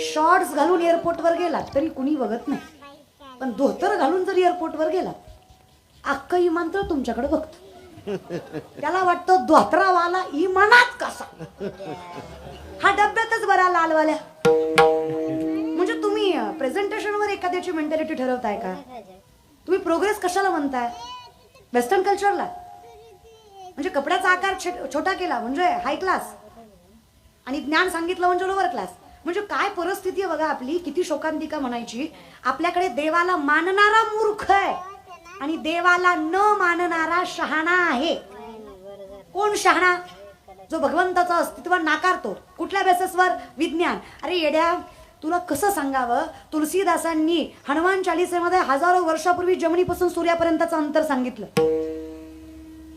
Shorts घालून एअरपोर्टवर गेला तरी कुणी बघत नाही, पण धोतर घालून जर एअरपोर्टवर गेला अख्खं विमानतळ तुमच्याकडे बघतो. त्याला वाटतं धोतरावाला इमानात कसा, हा डब्यातच बरा लालवाल्या. म्हणजे तुम्ही प्रेझेंटेशनवर एखाद्याची मेंटॅलिटी ठरवताय का? तुम्ही प्रोग्रेस कशाला म्हणताय? वेस्टर्न कल्चरला. म्हणजे कपड्याचा आकार छोटा केला म्हणजे हाय क्लास, आणि ज्ञान सांगितलं म्हणजे लोअर क्लास. म्हणजे काय परिस्थिती आहे बघा आपली. किती शोकांतिका म्हणायची. आपल्याकडे देवाला मानणारा मूर्ख आहे आणि देवाला न मानणारा शहाणा आहे. कोण शहाणा? जो भगवंताचं अस्तित्व नाकारतो. कुठल्या बेसिसवर? विज्ञान. अरे येड्या, तुला कसं सांगावं. तुलसीदासांनी हनुमान चालिसेमध्ये हजारो वर्षापूर्वी जमिनीपासून सूर्यापर्यंतचं अंतर सांगितलं.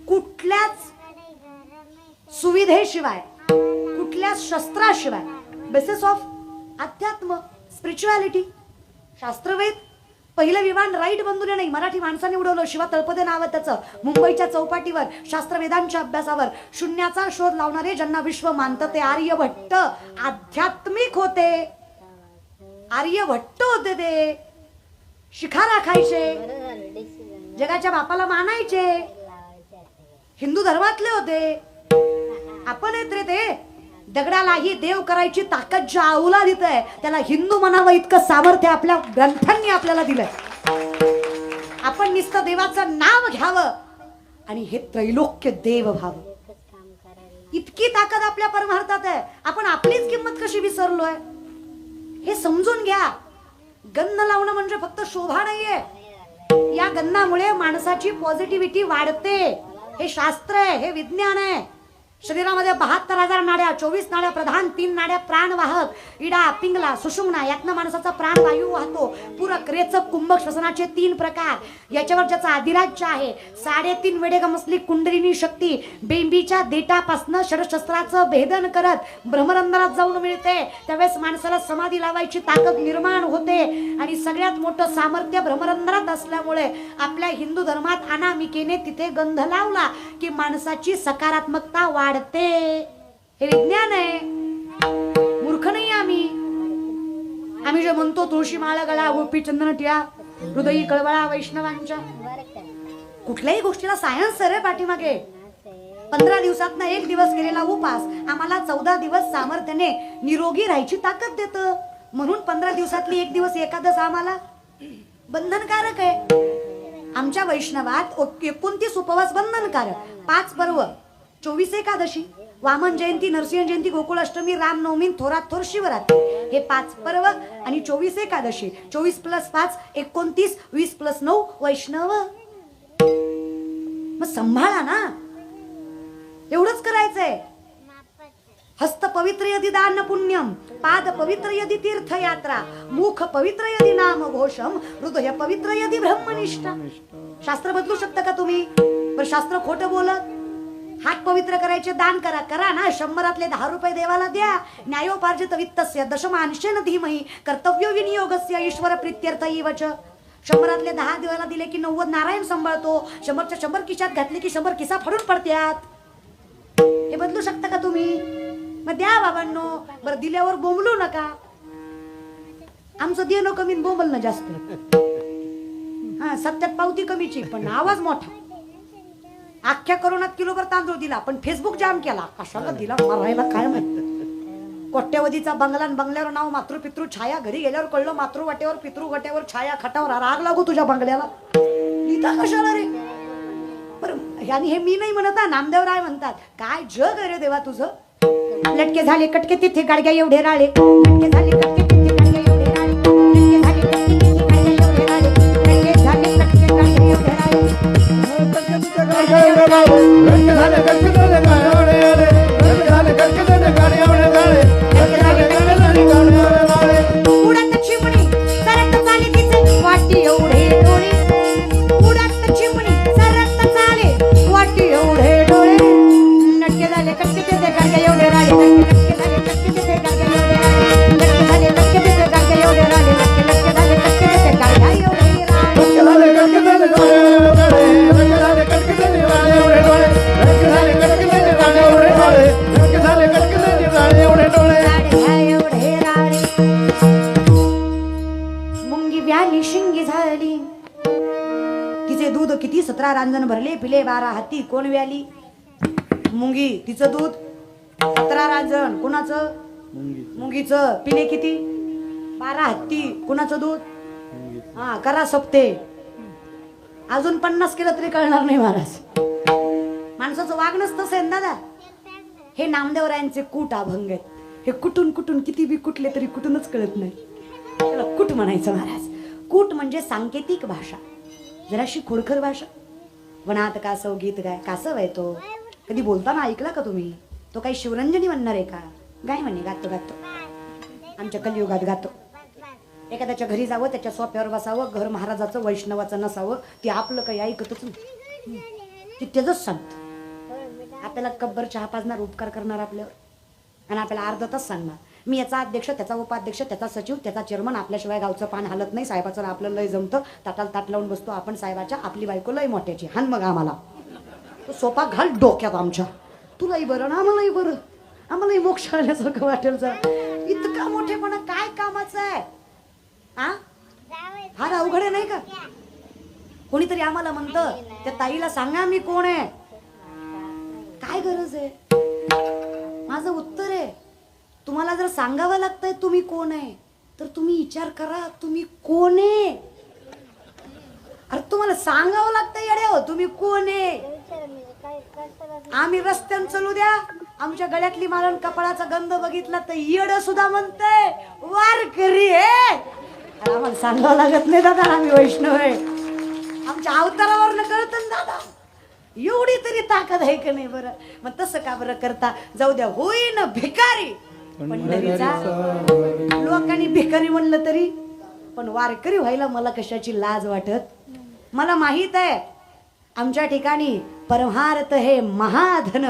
कुठल्याच सुविधेशिवाय, कुठल्याच शस्त्राशिवाय, बेसिस ऑफ अध्यात्म, स्पिरिच्युअलिटी. शास्त्रवेद पहिलं विमान राईट बंधूने नाही, मराठी माणसाने उडवलं. शिवा तळपदे नाव त्याचं. मुंबईच्या चौपाटीवर शास्त्रवेदांच्या अभ्यासावर शून्याचा शोध लावणारे, ज्यांना विश्व मानतं ते आर्यभट्ट आध्यात्मिक होते. आर्यभट्ट होते ते. शिखारा खायचे, जगाच्या बापाला मानायचे, हिंदू धर्मातले होते. आपण येत रे ते. दगडालाही देव करायची ताकद ज्या अवला देत आहे त्याला हिंदू म्हणावं इतकं सामर्थ्य आपल्या ग्रंथांनी आपल्याला दिलंय. आपण नुसतं देवाचं नाव घ्यावं आणि हे त्रैलोक्य देव व्हावं, इतकी ताकद आपल्या परमार्थात आहे. आपण आपलीच किंमत कशी विसरलोय हे समजून घ्या. गंध लावणं म्हणजे फक्त शोभा नाहीये. या गंधामुळे माणसाची पॉझिटिव्हिटी वाढते. हे शास्त्र आहे, हे विज्ञान आहे. शरीरामध्ये 72,000 नाड्या, 24 नाड्या प्रधान, 3 नाड्या प्राणवाहक, इडा, पिंगला, सुषुम्ना, यातनं माणसाचा प्राणवायू वाहतो. पूरक, रेचक, कुंभक श्वसनाचे 3 प्रकार. याच्यावर ज्याचा अधिराज्य आहे. 3.5 वेडे गमसली कुंडलिनी शक्ती बेंबीच्या देटापासनं षडशस्त्राचं भेदन करत भ्रमरंध्रात जाऊन मिळते. त्यावेळेस माणसाला समाधी लावायची ताकद निर्माण होते. आणि सगळ्यात मोठं सामर्थ्य भ्रमरंध्रात असल्यामुळे आपल्या हिंदू धर्मात अनामिकेने तिथे गंध लावला की माणसाची सकारात्मकता वाढते. हे विज्ञान आहे. मूर्ख नाही आम्ही. आम्ही जे म्हणतो तुळशी माळा गळा, गोपी चंदन टिया, हृदयी कळवळा वैष्णवांच्या. कुठल्याही गोष्टीला सायन्स आहे रे पाठीमागे. 15 दिवसातनं 1 दिवस केलेला उपास आम्हाला 14 दिवस सामर्थ्याने निरोगी राहायची ताकद देतं. म्हणून 15 दिवसातली 1 दिवस एकादश आम्हाला बंधनकारक आहे. आमच्या वैष्णवात 29 उपवास बंधनकारक, 5 पर्व, 24 एकादशी, वामन जयंती, नरसिंह जयंती, गोकुळ अष्टमी, रामनवमी, थोरात थोर शिवरात्री, हे 5 पर्व आणि 24 एकादशी. 24 + 5 29, 20 + 9 वैष्णव. मग संभाळा ना. एवढंच करायचंय. हस्त पवित्र यदि दान पुण्यम, पाद पवित्र यदि तीर्थयात्रा, मुख पवित्र यदि नाम घोषम, हृदय पवित्र यदि ब्रह्मनिष्ठा. शास्त्र बदलू शकता का तुम्ही? पण शास्त्र खोटं बोलत. हात पवित्र करायचे, दान करा. करा ना. 100रातले 10 रुपये देवाला द्या. न्यायोपार्जित वित्तस्य दशमांशेन धीमहि कर्तव्य विनियोगस्य ईश्वर प्रीत्यर्थ एवच. 100रातले 10 देवाला दिले की 90 नारायण सांभाळतो. 100च्या 100 खिशात घातले की 100 खिसा फाडून पडत्यात. हे बदलू शकता का तुम्ही? मग द्या बाबांनो. बरं दिल्यावर बोंबलू नका. आमचं देणं कमी, बोंबलणं जास्त. हा, सत्यात पावती कमीची पण आवाज मोठा. अख्ख्या करोनात किलोभर तांदूळ दिला पण फेसबुक जाम केला. कशाला दिला मारायला काय माहित. कोट्यवधीचा बंगला, बंगल्यावर नाव मातृपितृ छाया. घरी गेल्यावर कळलं मातृ वाट्यावर पितृ वाट्यावर छाया. खटावर राग लागू तुझ्या बंगल्याला. लिहिता कशाला रे? बरं, आणि हे मी नाही म्हणत, नामदेव राय म्हणतात. काय जग आहे रे देवा तुझं. लटके झाले कटके तिथे गाडग्या एवढे राळे. लटके झाले कटके तिथे गाडग्या एवढे राळे. लटके झाले कटके तिथे गाडग्या एवढे राळे. लटके झाले कटके गाडग्या एवढे राळे. उडत चिमणी सरत चाले तिचे वाटी एवढे डोळे. उडत चिमणी सरत चाले वाटी एवढे डोळे. लटके झाले कटके तिथे गाडग्या एवढे राळे. लटके झाले कटके तिथे गाडग्या एवढे राळे. लटके झाले कटके तिथे गाडग्या एवढे राळे. लटके झाले कटके तिथे गाडग्या एवढे राळे. लटके झाले कटके तिथे गाडग्या एवढे राळे. व्याली. तिचे दूध किती 17 रांजण भरले, पिले 12 हाती कोण व्याली. मुंगी तिचं दूध 17 रांजण, कुणाचं मुंगीचं, पिले किती 12 हत्ती, कुणाचं दूध. हा करा सप्ते. अजून 50 केलं तरी कळणार नाही महाराज. माणसाचं वागणंच तसं आहे दादा. हे नामदेवरायांचे कूट अभंग आहेत. हे कुठून कुठून किती बी कुठले तरी कुठूनच कळत नाही. त्याला कूट म्हणायचं महाराज. कूट म्हणजे सांकेतिक भाषा, जराशी खोडकर भाषा. वनात कासव गीत गाय. कासव आहे तो. कधी बोलताना ऐकला का तुम्ही? तो काही शिवरंजनी म्हणणार आहे का? गाय म्हणे गातो गातो. आमच्या कलियुगात गातो. एखाद्याच्या घरी जावं, त्याच्या सोफ्यावर बसावं, घर महाराजाचं वैष्णवाचं नसावं, ते आपलं काही ऐकतच नाही. ती त्याच सांगत. आपल्याला कब्बर चहा पाजणार, उपकार करणार आपल्यावर, आणि आपल्याला अर्धा तास सांगणार मी याचा अध्यक्ष, त्याचा उपाध्यक्ष, त्याचा सचिव, त्याचा चेअरमन, आपल्याशिवाय गावचं पान हलत नाही, साहेबाचं आपलं लय जमतं, ताटाला ताट लावून बसतो आपण साहेबाच्या, आपली बायको लय मोठ्याची, हान मग आम्हाला तो सोपा घाल डोक्यात आमच्या, तुलाही बरं ना आम्हालाही बरं, आम्हालाही मोक्ष आल्यासारखं वाटेल. जा इतका मोठेपणा काय कामाचं आहे? हा अवघड आहे नाही का? कोणीतरी आम्हाला म्हणतं त्या ताईला सांगा मी कोण आहे. काय गरज आहे? माझं उत्तर आहे, तुम्हाला जर सांगावं लागतंय तुम्ही कोण आहे, तर तुम्ही विचार करा तुम्ही कोण आहे. अरे तुम्हाला सांगावं लागतंय येड्या हो तुम्ही कोण आहे. आम्ही रस्त्यानं चलू द्या, आमच्या गळ्यातली मारण कपाळाचा गंध बघितला तर येड सुद्धा म्हणतंय वारकरी आहे. आम्हाला सांगावं लागत नाही दादा, आम्ही वैष्णव आहे. आमच्या अवतारावर न कळत ना दादा. एवढी तरी ताकद आहे का नाही बरं? मग तसं का बरं करता? जाऊ द्या, होईन भिकारी पंढरीचा. लोकांनी भिकारी म्हणलं तरी पण वारकरी व्हायला मला कशाची लाज वाटत. मला माहित आहे आमच्या ठिकाणी परमार्थ हे महाधन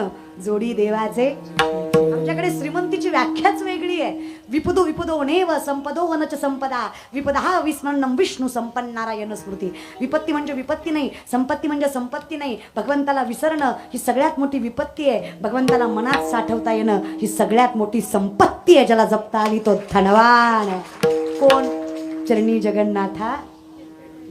जोडी देवाचे. आमच्याकडे श्रीमंतीची व्याख्याच वेगळी आहे. विपदो विपदो नेव संपदो वनच संपदा विपदा विस्मरणं विष्णू संपन्नारायण स्मृती. विपत्ती म्हणजे विपत्ती नाही, संपत्ती म्हणजे संपत्ती नाही. भगवंताला विसरणं ही सगळ्यात मोठी विपत्ती आहे. भगवंताला मनात साठवता येणं ही सगळ्यात मोठी संपत्ती आहे. ज्याला जपता आली तो धनवान आहे. कोण? चरणी जगन्नाथा.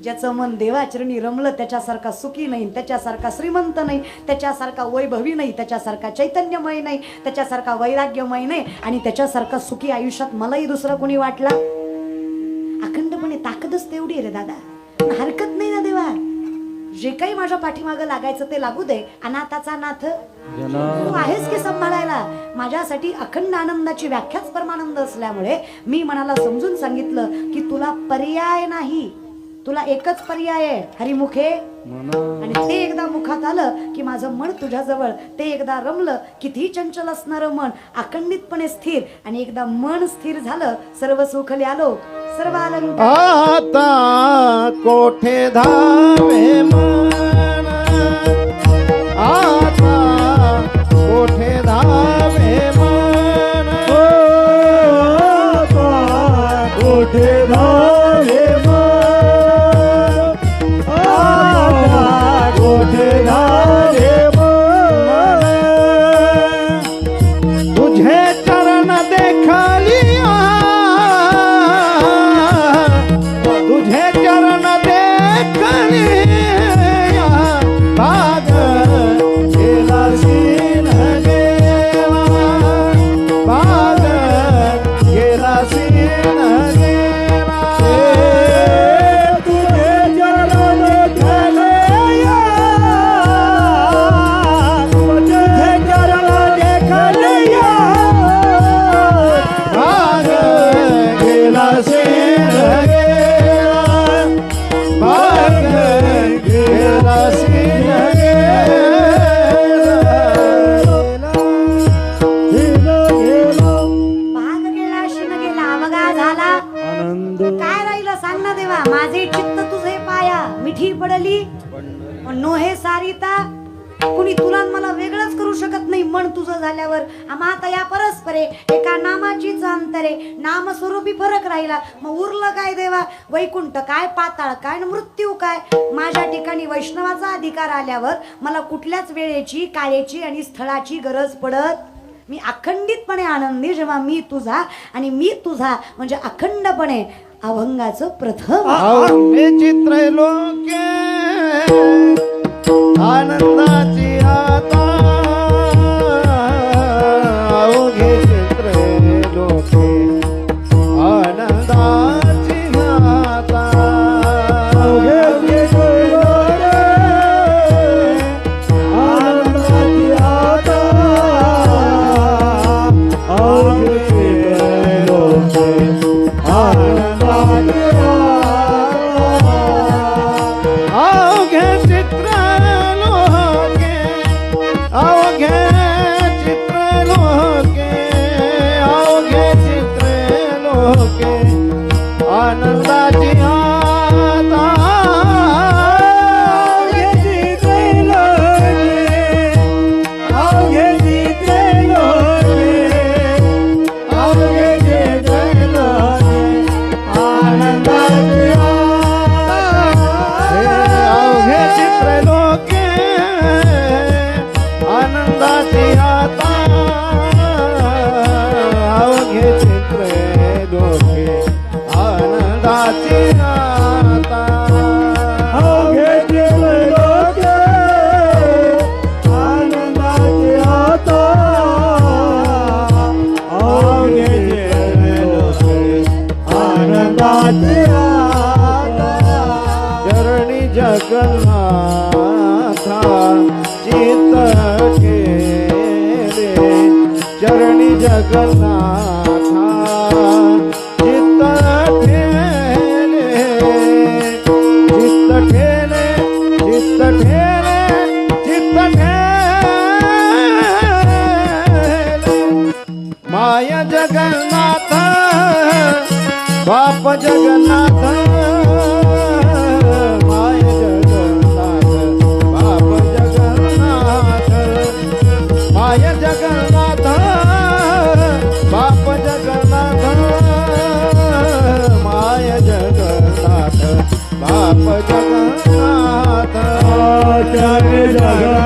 ज्याचं मन देवाचरणी रमलं त्याच्यासारखा सुखी नाही, त्याच्यासारखा श्रीमंत नाही, त्याच्यासारखा वैभवी नाही, त्याच्यासारखा चैतन्यमय नाही, त्याच्यासारखा वैराग्यमय नाही, आणि त्याच्यासारखा सुखी आयुष्यात मलाही दुसरं कोणी वाटला. अखंडपणे ताकदच तेवढी रे दादा. हरकत नाही ना देवा, जे काही माझ्या पाठीमागं लागायचं ते लागू दे. अनाथाचा नाथ तू आहेस की सांभाळायला. माझ्यासाठी अखंड आनंदाची व्याख्याच परमानंद असल्यामुळे मी मनाला समजून सांगितलं की तुला पर्याय नाही, तुला एकच पर्याय आहे, हरिमुखे. आणि ते एकदा मुखात आलं की माझं मन तुझ्याजवळ, ते एकदा रमलं कितीही चंचल असणारं मन अखंडितपणे स्थिर, आणि एकदा मन स्थिर झालं सर्व सुखले आलो सर्व अलंकार. आता कोठे धावे मन, आता कोठे धावे मन, आता कोठे धावे मन, आता कोठे धावे मन, तुझे चरण देखलिया, तुझे चरण देखलिया, भाग गेला सीन गेला, भाग गेला सीन गेला, तुझे चरण देखलिया, तुझे चरण देखलिया, भाग गेला सीन गेला, भाग गेला सीन गेला. भाग गेला शिन गेला अवघा झाला. आनंद काय राहिलं सांग ना देवा. माझे चित्त तुझे पाया मिठी पडली नोहे सारिता. कुणी तुला मला वेगळंच करू शकत नाही. मन तुझं झाल्यावर आम्हा या परस्परे एका नामाचीच अंतरे. नाम स्वरूपी फरक राहिला. मग उरलं काय देवा? वैकुंठ काय, पाताळ काय, मृत्यू काय? माझ्या ठिकाणी वैष्णवाचा अधिकार आल्यावर मला कुठल्याच वेळेची, काळेची आणि स्थळाची गरज पडत मी अखंडितपणे आनंदी जेव्हा मी तुझा आणि मी तुझा म्हणजे अखंडपणे अभंगाचं प्रथम चित्र लोके आनंदाची आता अवघे चित्र लोके आनंदाची आता अवघे चित्र लोके आनंदाची आता अवघे चित्र लोके आनंदाची अवघे चित्र लोके अवघे चित्र लोके अवघे चित्र लोके आनंदाची आता अवघे चित्र लोके अवघे चित्र लोके अवघे चित्र लोके आनंदाची अवघे चित्र लोके आनंदाची आता अवघे चित्र लोके आनंदाची आता अवघे चित्र लोके आनंदाची आता अवघे चित्र लोके आनंदाची आता चरणी जगन्नाथा चित्त ठेले चरणी जगन्नाथा चित्त ठेले चित्त ठेले चित्त ठेले चित्त ठेले माय जगन्नाथ बाप जगन्नाथ माय जगन्नाथ बाप जगन्नाथ माय जगन्नाथ बाप जगन्नाथ माय जगन्नाथ बाप जगन्नाथ जग जगन्नाथ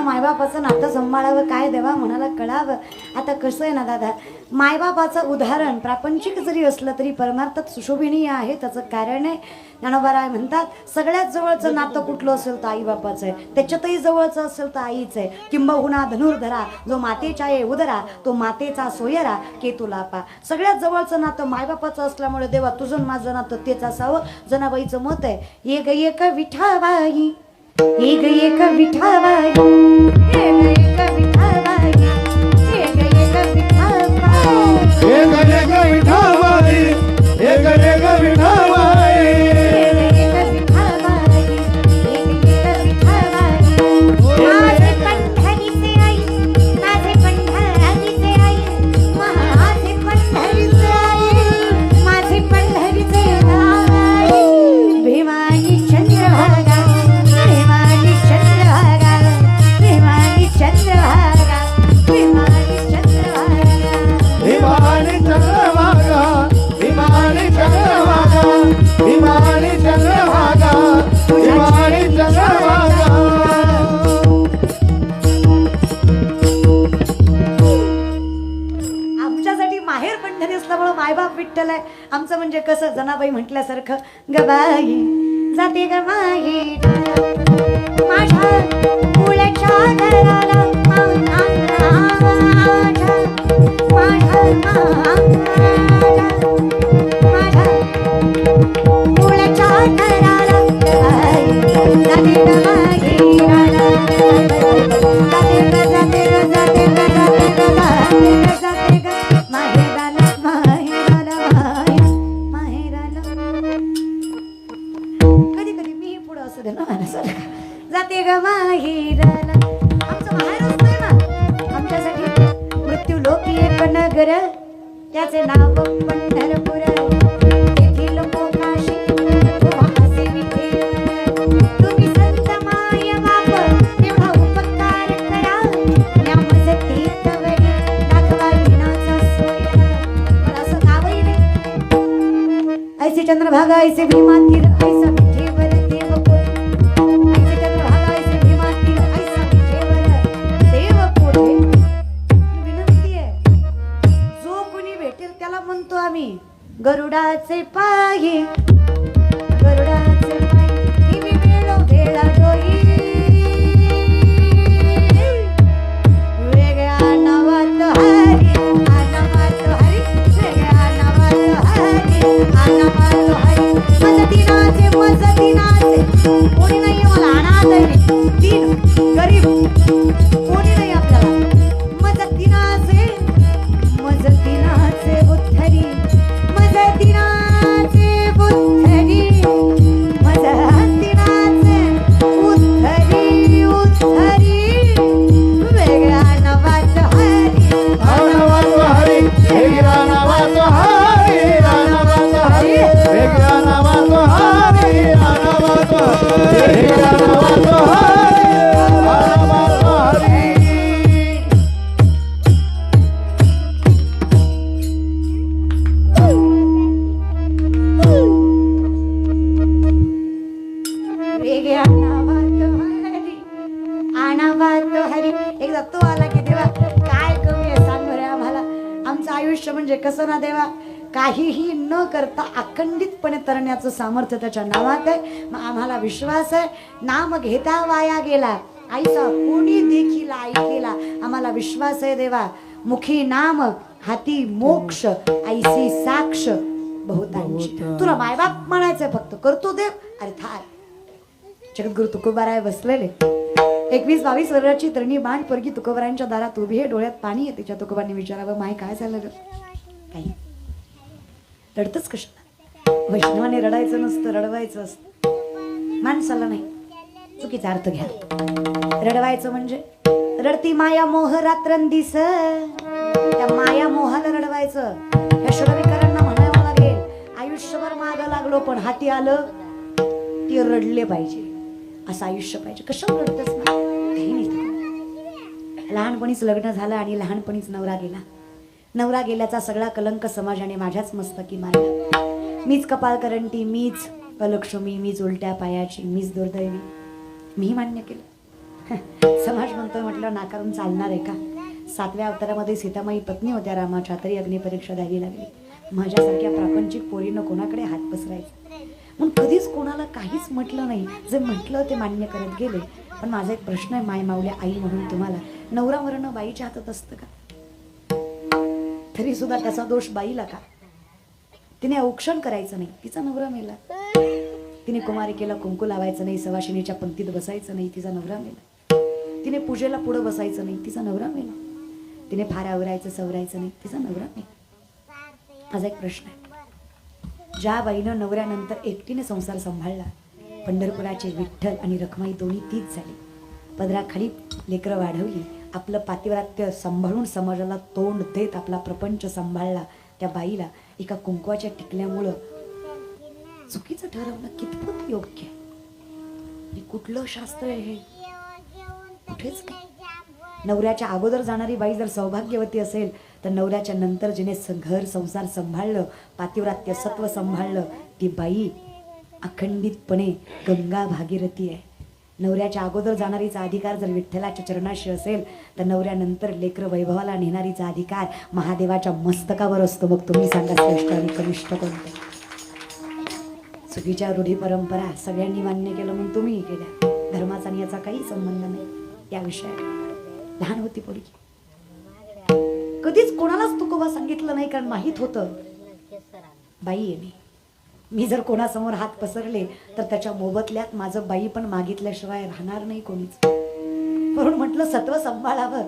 मायबापाचं नातं सांभाळावं काय देवा मनाला कळावं. आता कसं आहे ना दादा, मायबापाचं उदाहरण प्रापंचिक जरी असलं तरी परमार्थात सुशोभनीय आहे. त्याचं कारण आहे ज्ञानोबाराय म्हणतात, सगळ्यात जवळचं नातं कुठलं असेल तर आई बापाचं आहे, त्याच्यातही जवळचं असेल तर आईचं आहे. किंबहुना धनुर्धरा जो मातेच्या आहे उदरा, तो मातेचा सोयरा केतुलापा. सगळ्यात जवळचं नातं मायबापाचं असल्यामुळे देवा तुझं माझं नातं तेच असावं. जनाबाईचं मत आहे, एक एक विठाबाई, एक एक विठाबाई, एक एक विठाबाई, एक एक विठाबाई, एक एक विठाबाई, वाणी चंद्रभागा तुझी वाणी चंद्रभागा आमच्यासाठी माहेर पंढरी असल्यामुळं मायबाप विठ्ठल आहे आमचं. म्हणजे कसं जनाबाई म्हटल्यासारखं गबाई जाते ग माहेर माझ्या मुलाच्या घराला कधी कधी मी पुढं असू दे ना माझ्यासारखं जाते ग माहेराला. आमचं माहेर असतंय ना आमच्यासाठी मृत्यू लोकी एक नगर त्याचे नाव पंढरपूर तेथील मोकाशी वासे विठ्ठल. तुम्ही संत माय बाप तेव्हा उपकार करा या मजती तवरी दाखवा विनाचा सोय. पण असं गावही नाही. ऐसे चंद्रभागा ऐसे भीमा तीर ऐसा विठेवर देव कोठे. ऐसे चंद्रभागा ऐसे भीमा तीर ऐसा विठेवर देव कोठे. विनंती आहे जो कोणी भेटेल त्याला म्हणतो आम्ही गरुडाचे पायी गरुडाचे पायी ही मी वेळो वेळा डोई वेगळ्या नावात हरी नावात हरी वेगळ्या नावात हरी नावात हरी. मजदिनाचे कोणी नाही मला अनाथ आहे दिन गरीब कोणी नाही आपल्याला. मजदिनाचे बुद्धरी मजदिनाचे बुद्धरी मजदिनाचे उद्धरी उद्धरी वेगळ्या नावात हरी नावात हरी वेगळ्या नावात हरी नावात हरी वेगळ्या नावात हरी नावात हरी वेगळ्या नावात हरी नावात हरी. वेगळ्या नावात हरी आनावात हरी. एकदा तो आला की देवा काय कमी आहे सांग बरं आम्हाला. आमचं आयुष्य म्हणजे कसं ना देवा काहीही न करता अखंडितपणे तरण्याचं सामर्थ्य त्याच्या नावात आहे. मग आम्हाला विश्वास आहे नाम घेता वाया गेला आईचा कोणी देखील ऐकेला. आम्हाला विश्वास आहे देवा मुखी नाम हाती मोक्ष ऐसी साक्ष बहुतांशी. तुला मायबाप म्हणायचंय फक्त करतो देव अरे थार. जगद्गुरु तुकोबाराय बसलेले 21-22 वर्षाची तरणी बाण पोरगी तुकोबारांच्या दारात उभी आहे. डोळ्यात पाणी आहे. तिच्या तुकोबांनी विचारावं माय काय झालं ग. काही रडतच कशाला. वैष्णवाने रडायचं नसतं रडवायचं असतं. माणसाला नाही चुकीचा अर्थ घ्या. रडवायचं म्हणजे रडती माया मोह रात्रंदिस त्या माया मोहाला रडवायचं. या शरवीकरांना म्हणावं लागेल आयुष्यभर मागं लागलो पण हाती आलं ते रडले पाहिजे असं आयुष्य पाहिजे. कशावर रडतच ना काही नाही. लहानपणीच लग्न झालं आणि लहानपणीच नवरा गेला. नवरा गेल्याचा सगळा कलंक समाजाने माझ्याच मस्तकी मारला. मीच कपाळ करंटी मीच अलक्ष्मी मीच उलट्या पायाची मीच दुर्दैवी मी मान्य केलं. समाज म्हणतोय म्हटलं नाकारून चालणार आहे का. 7व्या अवतारामध्ये सीतामाई पत्नी होत्या रामाच्या तरी अग्निपरीक्षा द्यावी लागली. माझ्यासारख्या प्रापंचिक पोरीनं कोणाकडे हात पसरायचा म्हणून कधीच कोणाला काहीच म्हटलं नाही. जे म्हटलं ते मान्य करत गेले. पण माझा एक प्रश्न आहे माय माऊल्या आई म्हणून तुम्हाला नवरा मरण बाईच्या हातात असतं का. तरी सुद्धा त्याचा दोष बाईला का. तिने औक्षण करायचं नाही तिचा नवरा मेला. तिने कुमारिकेला कुंकू लावायचं नाही सवाशिनीच्या पंक्तीत बसायचं नाही तिचा नवरा मेला. तिने पूजेला पुढं बसायचं नाही तिचा नवरा मेला. तिने फार आवरायचं सवरायचं नाही तिचा नवरा मेला. माझा एक प्रश्न आहे ज्या बाईनं नवऱ्यानंतर एकटीने संसार सांभाळला पंढरपुराचे विठ्ठल आणि रखमाई दोन्ही तीच झाली. पदराखाली लेकरं वाढवली आपलं पातिव्रात्य सांभाळून समाजाला तोंड देत आपला प्रपंच सांभाळला. त्या बाईला एका कुंकवाच्या टिकल्यामुळं चुकीचं ठरवणं कितपत योग्य आहे. कुठलं शास्त्र आहे हे कुठेच नाही. नवऱ्याच्या अगोदर जाणारी बाई जर सौभाग्यवती असेल तर नवऱ्याच्या नंतर जिने घर संसार सांभाळलं पातिव्रात्य सत्व सांभाळलं ती बाई अखंडितपणे गंगा भागीरथी आहे. नवऱ्याच्या अगोदर जाणारीचा अधिकार जर विठ्ठलाच्या चरणाशी असेल तर नवऱ्यानंतर लेकर वैभवाला नेणारीचा अधिकार महादेवाच्या मस्तकावर असतो. मग तुम्ही सांगा श्रेष्ठ आणि कनिष्ठ कोणते? चुकीच्या रूढी परंपरा सगळ्यांनी मान्य केलं म्हणून तुम्हीही केल्या. धर्माचा आणि याचा काही संबंध नाही या विषयात. लहान होती पोरगी, कधीच कोणालाच तुकोबा सांगितलं नाही, कारण माहित होतं बाई आहे मी जर कोणासमोर हात पसरले तर त्याच्या मोबदल्यात माझं बाई पण मागितल्याशिवाय राहणार नाही कोणीच. म्हणून म्हटलं सत्व सांभाळावं,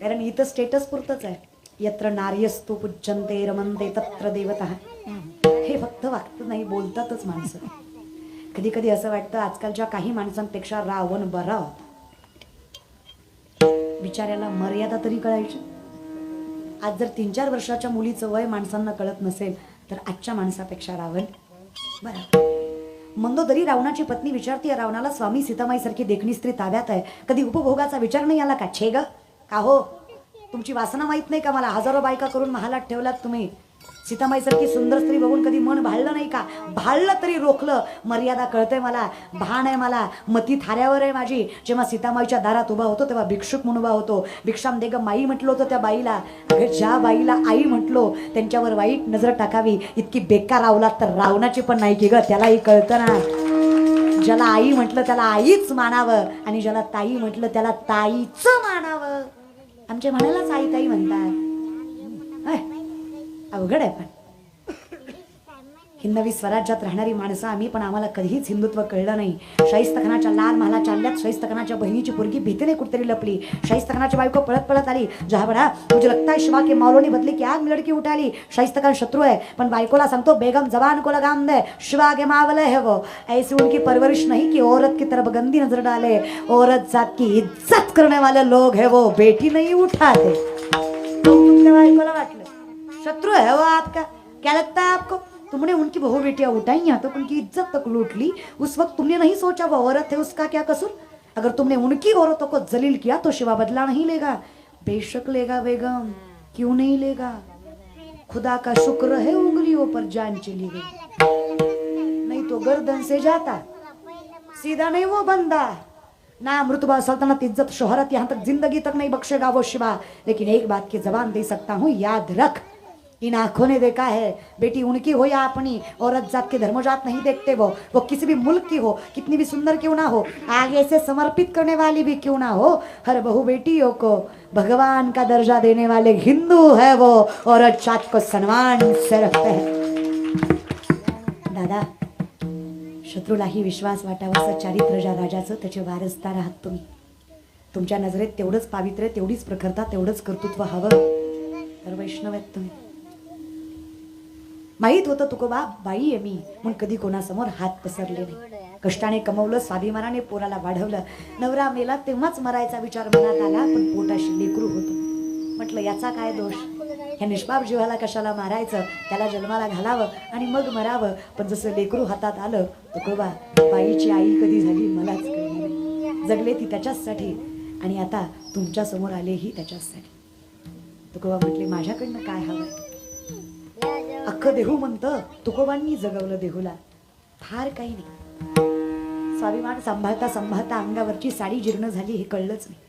कारण इथं स्टेटस पुरतच आहे. यत्र नार्यस्तु पूज्यन्ते रमन्ते तत्र देवतः. हे फक्त वागत नाही, बोलतातच माणसं. कधी कधी असं वाटतं आजकालच्या काही माणसांपेक्षा रावण बरा होता. बिचाऱ्याला मर्यादा तरी कळायची. आज जर 3-4 वर्षाच्या मुलीचं वय माणसांना कळत नसेल तर आजच्या माणसापेक्षा रावण बरा. मंदोदरी रावणाची पत्नी विचारते रावणाला, स्वामी सीतामाई सारखी देखणी स्त्री ताब्यात आहे, कधी उपभोगाचा विचार नाही आला का? छे ग का हो, तुमची वासना माहित नाही का? मला हजारो बायका करून महालात ठेवलात तुम्ही. सीतामाई सारखी सुंदर स्त्री बघून कधी मन भाळलं नाही का? भाळलं तरी रोखलं. मर्यादा कळतंय मला, भान आहे मला, मती थाऱ्यावर आहे माझी. जेव्हा सीतामाईच्या दारात उभा होतो तेव्हा भिक्षुक म्हणून उभा होतो. भिक्षाम देग माई म्हटलं होतं त्या बाईला. अगं ज्या बाईला आई म्हटलो त्यांच्यावर वाईट नजर टाकावी इतकी बेकार अवलाद तर रावणाची पण नाही की ग. त्यालाही कळतं ना, ज्याला आई म्हटलं त्याला आईच मानावं आणि ज्याला ताई म्हटलं त्याला ताईच मानावं. आमच्या म्हणालाच आई ताई म्हणतात. अवघड आहे. पण हिंदवी स्वराज्यात राहणारी माणसं आम्ही, पण आम्हाला कधीच हिंदुत्व कळलं नाही. शाहिस्तखानाच्या लाल महाला चालल्यात. शाहिस्तखानाच्या बहिणीची पोरगी भीतीने कुठतरी लपली. शाहिस्तखानाची बायको पळत पळत आली. जहा बडा मुझे लगता है शिवा के मौलों ने बदले की आग में लड़की उठाली. शाहिस्तखान शत्रु है पण बायकोला सांगतो बेगम जबान को लगाम दे, शिवा के मावले है वो. ऐसी उनकी परवरिश नहीं कि औरत की तरफ गंदी नजर डाले. औरत जात की इज्जत करने वाले लोग है वो, बेटी नहीं उठाते. तुमच्या बायकोला वाटलं शत्रु है वो आपका, क्या लगता है आपको? तुमने उनकी बहू बेटियां उठाई यहाँ तक, उनकी इज्जत तक लूट ली. उस वक्त तुमने नहीं सोचा वो औरत है, उसका क्या कसूर? अगर तुमने उनकी औरतों को जलील किया तो शिवा बदला नहीं लेगा. बेशक लेगा बेगम, क्यों नहीं लेगा? खुदा का शुक्र है उंगलियों पर जान चली गई, नहीं तो गर्दन से जाता. सीधा नहीं वो बंदा. नाम रुतबा सल्तनत इज्जत शोहरत यहाँ तक जिंदगी तक नहीं बख्शेगा वो शिवा. लेकिन एक बात की जबान दे सकता हूँ, याद रख, इन आंखों ने देखा है बेटी उनकी हो या अपनी, औरत जात के धर्मजात नहीं देखते. वो किसी भी मुल्क की हो, कितनी भी सुंदर क्यों ना हो, आगे से समर्पित करने वाली भी क्यों ना हो, हर बहू बेटियों को भगवान का दर्जा देने वाले हिंदू है वो. औरत जात को सम्मान से रखते हैं. दादा, शत्रूलाही विश्वास वाटावा चारित्र्य ज्या राजाचं त्याचे वारसदार आहात तुम्ही. तुमच्या नजरेत तेवढंच पावित्र्य, तेवढीच प्रखरता, तेवढंच कर्तृत्व हवं तर वैष्णव आहेत तुम्ही. माहीत होतं तुकोबा बाई आहे मी म्हणून कधी कोणासमोर हात पसरले नाही. कष्टाने कमवलं, स्वाभिमानाने पोराला वाढवलं. नवरा मेला तेव्हाच मरायचा विचार मनात आला, पण पोटाशी लेकरू होतं. म्हटलं याचा काय दोष, ह्या निष्पाप जीवाला कशाला मारायचं, त्याला जन्माला घालावं आणि मग मरावं. पण जसं लेकरू हातात आलं तुकोबा, बाईची आई कधी झाली मलाच कळलं नाही. जगले ती त्याच्याचसाठी आणि आता तुमच्या समोर आलेही त्याच्याचसाठी. तुकोबा म्हटले माझ्याकडनं काय हवं? अख्खं देहू म्हणतं तुकोबांनी जगवलं देहूला, फार काही नाही. स्वाभिमान सांभाळता सांभाळता अंगावरची साडी जीर्ण झाली हे कळलंच नाही.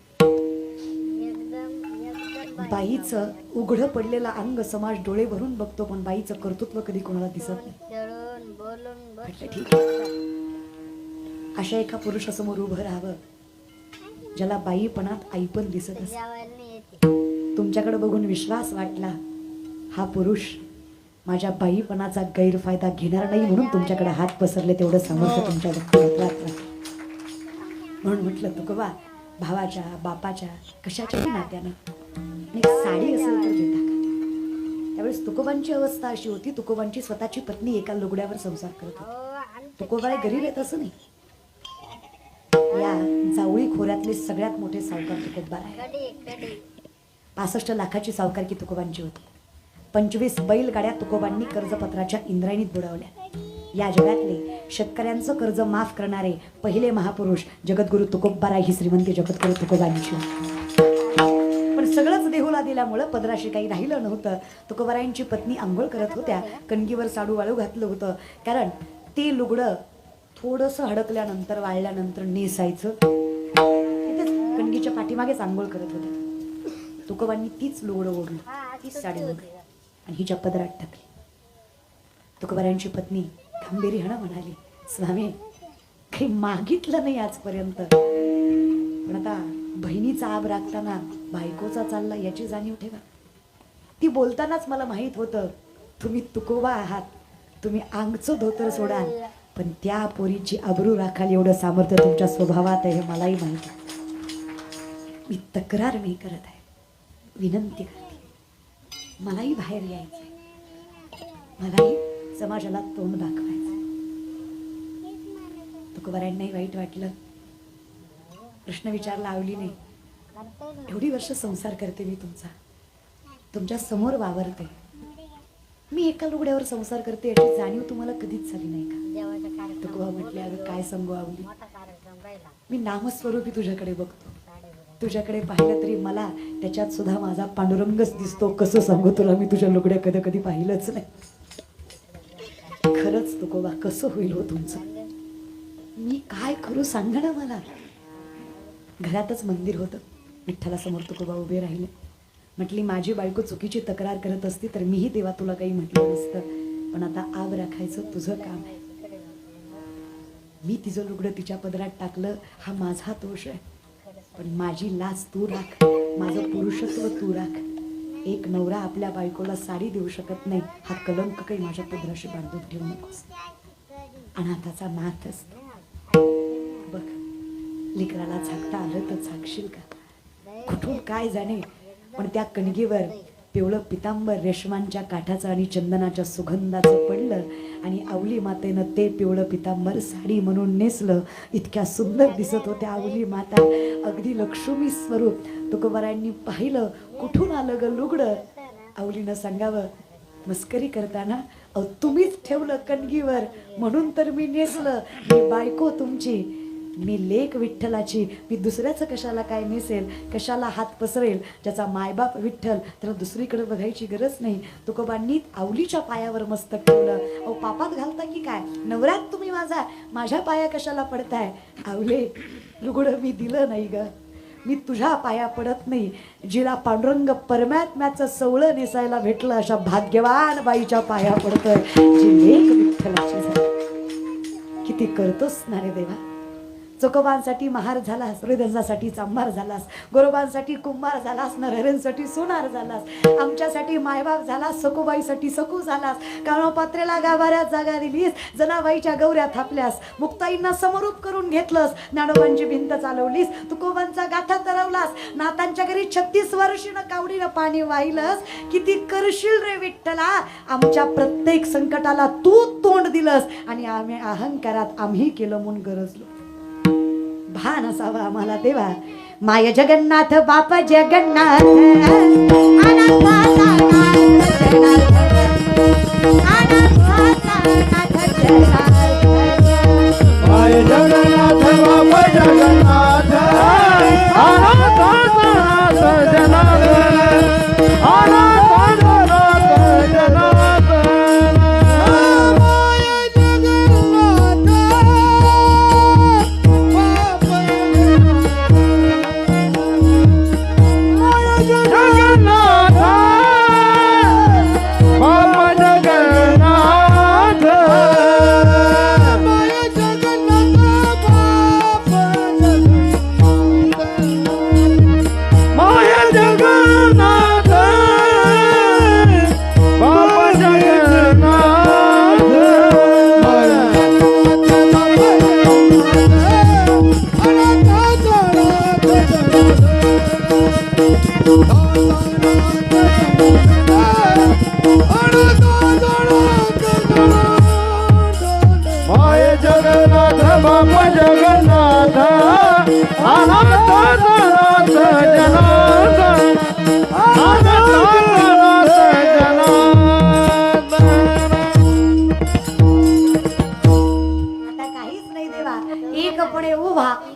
बाईचं उघडं पडलेलं अंग समाज डोळे भरून बघतो, पण बाईचं कर्तृत्व कधी कोणाला दिसत नाही. ठीक अशा एका पुरुषासमोर उभं राहावं ज्याला बाईपणात आई पण दिसत असते. तुमच्याकडे बघून विश्वास वाटला हा पुरुष माझ्या बाईपणाचा गैरफायदा घेणार नाही म्हणून तुमच्याकडे हात पसरले. तेवढं सामर्थ्य तुमच्या व्यक्तिमत्वात. म्हणून म्हटलं तुकोबा, भावाच्या बापाच्या कशाच्याही नात्यानं एक साडी असेल तर देता का? त्यावेळेस तुकोबांची अवस्था अशी होती, तुकोबांची स्वतःची पत्नी एका लुगड्यावर संसार करत होती. तुकोबा गरीब आहेत असं नाही. या जावळी खोऱ्यातले सगळ्यात मोठे सावकार तुकोबा आहे. 65 लाखाची सावकारकी तुकोबांची होती. 25 बैलगाड्या तुकोबांनी कर्जपत्राच्या इंद्रायणीत बुडवल्या. या जगातले शेतकऱ्यांचं कर्ज माफ करणारे पहिले महापुरुष जगद्गुरु तुकोबाराय ही श्रीमंती जगद्गुरु तुकोबांची. पण सगळंच देहूला दिल्यामुळं पदराशी काही राहिलं नव्हतं. तुकोबारायांची पत्नी आंघोळ करत होत्या, कणगीवर साडू वाळू घातलं होतं, कारण ते लुगडं थोडस हडकल्यानंतर वाळल्यानंतर नेसायचं. तिथेच कणगीच्या पाठीमागेच आंघोळ करत होते. तुकोबांनी तीच लुगडं ओढली, तीच साडी ओढली आणि हिच्या पदरात टाकली. तुकोबारायांची पत्नी गांभीर्यानं म्हणाली, स्वामी काही मागितलं नाही आजपर्यंत, पण आता बहिणीचा आब राखताना बायकोचा चालला याची जाणीव ठेवा. ती बोलतानाच मला माहित होतं तुम्ही तुकोबा आहात, तुम्ही अंगचं धोतर सोडाल, पण त्या पोरीची आबरू राखाल एवढं सामर्थ्य तुमच्या स्वभावात आहे हे मलाही माहिती आहे. मी तक्रार नाही करत आहे, विनंती करते. मलाही बाहेर यायचंय, मलाही समाजाला तोंड दाखवायचं. तुकोबारायांनाही वाईट वाटलं. प्रश्न विचारला आवली नाही. एवढी वर्ष संसार करते मी तुमच्या समोर वावरते. मी एका लुगड्यावर संसार करते याची जाणीव तुम्हाला कधीच झाली नाही का? तुकोबा म्हटले, अगं काय सांगू आवली, मी नामस्वरूपी तुझ्याकडे बघतो. तुझ्याकडे पाहिलं तरी मला त्याच्यात सुद्धा माझा पांडुरंगच दिसतो. कसं सांगू तुला, मी तुझ्या लुगड्या कधी पाहिलंच नाही. खरंच तुकोबा कसं होईल हो तुमचं? मी काय करू सांगा ना मला. घरातच मंदिर होतं. विठ्ठलासमोर तुकोबा उभे राहिले. म्हटली, माझी बायको चुकीची तक्रार करत असती तर मीही तेव्हा तुला काही म्हटलं नसतं, पण आता आब राखायचं तुझं काम आहे. मी तिचं लुगडं तिच्या पदरात टाकलं, हा माझा दोष आहे, पण माझी लाज तू राख, माझं पुरुषत्व तू राख. एक नवरा आपल्या बायकोला साडी देऊ शकत नाही, हा कलंक काही माझ्या पदराशी बांधून ठेवू नकोस. अनाथाचा नाथ असतो. बघ, लेकराला झाकता आलं तर झाकशील का? कुठून काय जाणे, पण त्या कणगीवर पिवळं पितांबर रेशमांच्या काठाचं आणि चंदनाच्या सुगंधाचं पडलं आणि आवली मातेनं ते पिवळं पितांबर साडी म्हणून नेसलं. इतक्या सुंदर दिसत होत्या आवली माता, अगदी लक्ष्मी स्वरूप. तुकोबारायांनी पाहिलं, कुठून आलं ग लुगडं? आवलीनं सांगावं, मस्करी करताना, अहो तुम्हीच ठेवलं कणगीवर म्हणून तर मी नेसलं. मी बायको तुमची, मी लेक विठ्ठलाची, मी दुसऱ्याचं कशाला काय नेसेल, कशाला हात पसरेल? ज्याचा मायबाप विठ्ठल त्याला दुसरीकडे बघायची गरज नाही. तुकोबांनी आवलीच्या पायावर मस्तक ठेवलं. अहो पापात घालता की काय? नवऱ्यात तुम्ही माझ्या पाया कशाला पडताय? आवले, लुगडं मी दिलं नाही ग, मी तुझ्या पाया पडत नाही. जिला पांडुरंग परमात्म्याचं सवळं नेसायला भेटलं अशा भाग्यवान बाईच्या पाया पडतोय, जी लेक विठ्ठलाची झाली. किती करतोस ना रे देवा. चोकोबांसाठी महार झालास, हृदयासाठी चांभार झालास, गोरोबांसाठी कुंभार झालास, नरहऱ्यांसाठी सोनार झालास, आमच्यासाठी मायबाप झालास, सखूबाईसाठी सखू झालास, कानोपात्रेला गाभाऱ्यात जागा दिलीस, जनाबाईच्या गौऱ्या थापल्यास, मुक्ताईंना समरूप करून घेतलंस, ज्ञानोबांची भिंत चालवलीस, तुकोबांचा गाथा तरवलास, नातांच्या घरी 36 वर्षीनं कावडीनं पाणी वाहिलंस. किती करशील रे विठ्ठला? आमच्या प्रत्येक संकटाला तू तोंड दिलंस आणि आम्ही अहंकारात आम्ही केलं म्हणून गरजलो. भान असावा आम्हाला देवा. माय जगन्नाथ बाप जगन्नाथ, अनाथाचा नाथ जगन्नाथ, अनाथाचा नाथ जगन्नाथ. माय जगन्नाथ बाप जगन्नाथ, अनाथाचा नाथ जगन्नाथ, अनाथाचा नाथ जगन्नाथ.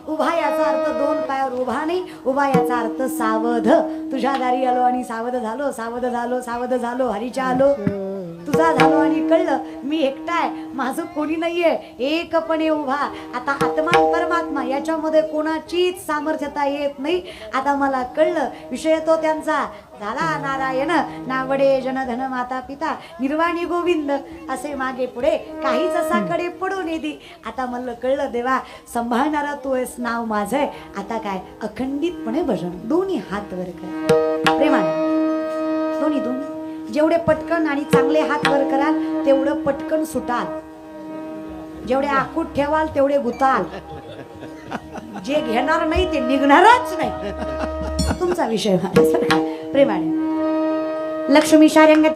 उभा याचा अर्थ दोन पायावर उभा नाही, उभा याचा अर्थ सावध. तुझ्या दारी आलो आणि सावध झालो, सावध झालो, सावध झालो, हरीच्या आलो. तुझा झालो आणि कळलं मी एकटाय, माझं कोणी नाहीये, एकपणे उभा. आता आत्मा परमात्मा याच्यामध्ये कोणाचीच सामर्थ्यता येत नाही. आता मला कळलं विषय तो त्यांचा झाला नारायण, नावडे जनधन माता पिता, निर्वाणी गोविंद असे मागे पुढे काहीच असा कडे पडून येते. आता मला कळलं देवा सांभाळणारा तू आहेस, नाव माझं आहे. आता काय अखंडितपणे भजन, दोन्ही हात वर कर प्रेमाने, दोन्ही दोन्ही. जेवढे पटकन आणि चांगले हात वर कराल तेवढं पटकन सुटाल, जेवढे आखूट ठेवाल तेवढे गुताल, जे घेणार नाही ते निघणारच नाही. तुमचा विषय प्रेमाने. लक्ष्मी शारंग